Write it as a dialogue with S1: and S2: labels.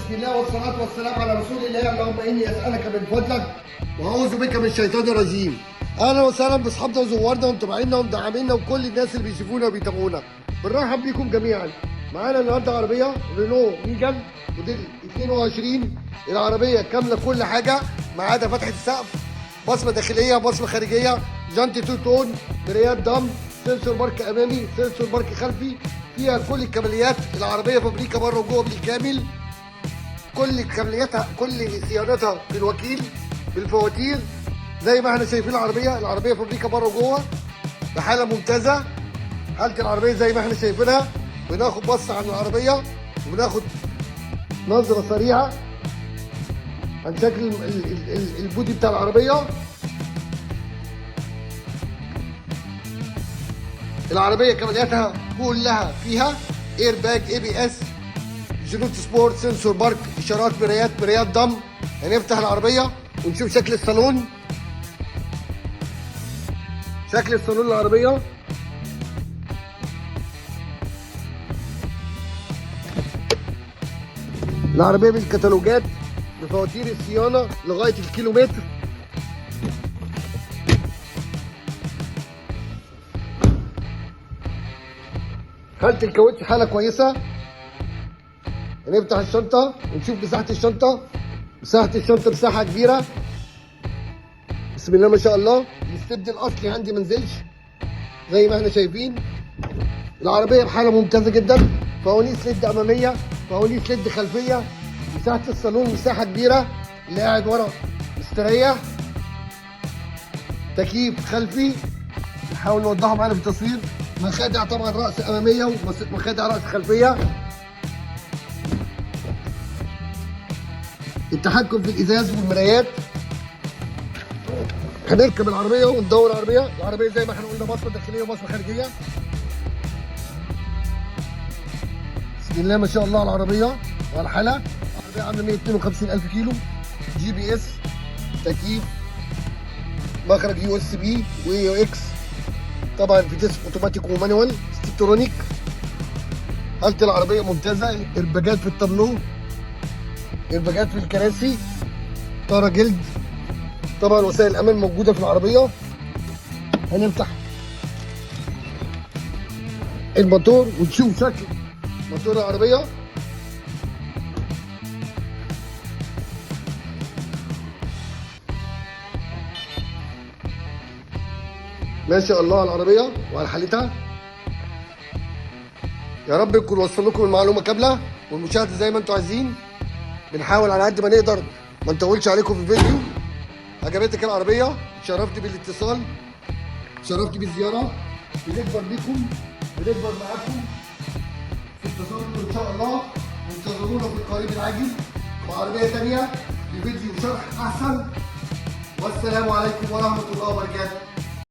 S1: بسم الله والصلاة والسلام على رسول الله. اللهم إني أسألك من فضلك وأعوذ بك من الشيطان الرجيم. أهلا وسهلا بأصحابنا وزوارنا ومتابعينا ومدعمينا وكل الناس اللي بيشوفونا وبيتابعونا. بنرحب بيكم جميعا. معانا النهارده عربية رينو ميجان موديل 22. العربية كاملة كل حاجة ما عدا فتحة السقف، بصمة داخلية بصمة خارجية، جنط تو تون، مرايات دم، سنسور مارك أمامي، سنسور مارك خلفي، فيها كل الكماليات. العربية فابريكا بره وجوه بالكامل، كل كمالياتها كل صيانتها بالوكيل بالفواتير زي ما احنا شايفين. العربية فابريكا بره وجوه بحالة ممتازة. حالة العربية زي ما احنا شايفينها. بناخد بصة عن العربية وبناخد نظرة سريعة عن شكل البودي بتاع العربية. العربية كمالياتها كلها فيها اير باج، اي بي اس، جنوت سبورت، سنسور بارك، اشارات، مرايات دم. هنفتح العربية ونشوف شكل الصالون. شكل الصالون العربية بالكتالوجات بفواتير الصيانة لغاية الكيلومتر. حالة الكاوتش حالة كويسة. هنفتح الشنطة ونشوف مساحة الشنطة. مساحة كبيرة بسم الله ما شاء الله. الاستبد الأصلي عندي منزلش زي ما احنا شايفين. العربية بحالة ممتازة جدا. فوانيس ليد أمامية، فوانيس ليد خلفية. مساحة الصالون مساحة كبيرة. اللي قاعد ورا مستريح. تكييف خلفي نحاول نوضحه معانا في التصوير. مخادع طبعا رأس أمامية ومخادع رأس خلفية. التحكم في الإزاز والمرايات. هنركب العربية وندور العربية زي ما احنا قلنا بصمة داخلية وبصمة خارجية. بسم الله ما شاء الله على العربية وعلى الحالة. العربية عاملة 152,000 كيلو. جي بي اس، تكييف، مخرج يو اس بي ويو اكس، طبعا في ديسك اوتوماتيك ومانوال ستيكترونيك. حالة العربية ممتازة. ارباجات في التابلو، ارباجات في الكراسي، طارة جلد. طبعا وسائل الامان موجودة في العربية. هنفتح الموتور ونشوف شكل موتور العربية. ما شاء الله على العربية وعلى حالتها. يا رب يكون وصل لكم المعلومة كاملة والمشاهدة زي ما انتم عايزين. بنحاول على قد ما نقدر ما نطولش عليكم في الفيديو. عجبتك العربية؟ شرفتني بالاتصال، شرفتني بالزيارة. بنكبر بيكم، بنكبر معاكم في التصرف ان شاء الله. وانتظرونا في القريب العاجل مع عربية تانية بفيديو شرح أحسن. والسلام عليكم ورحمة الله وبركاته.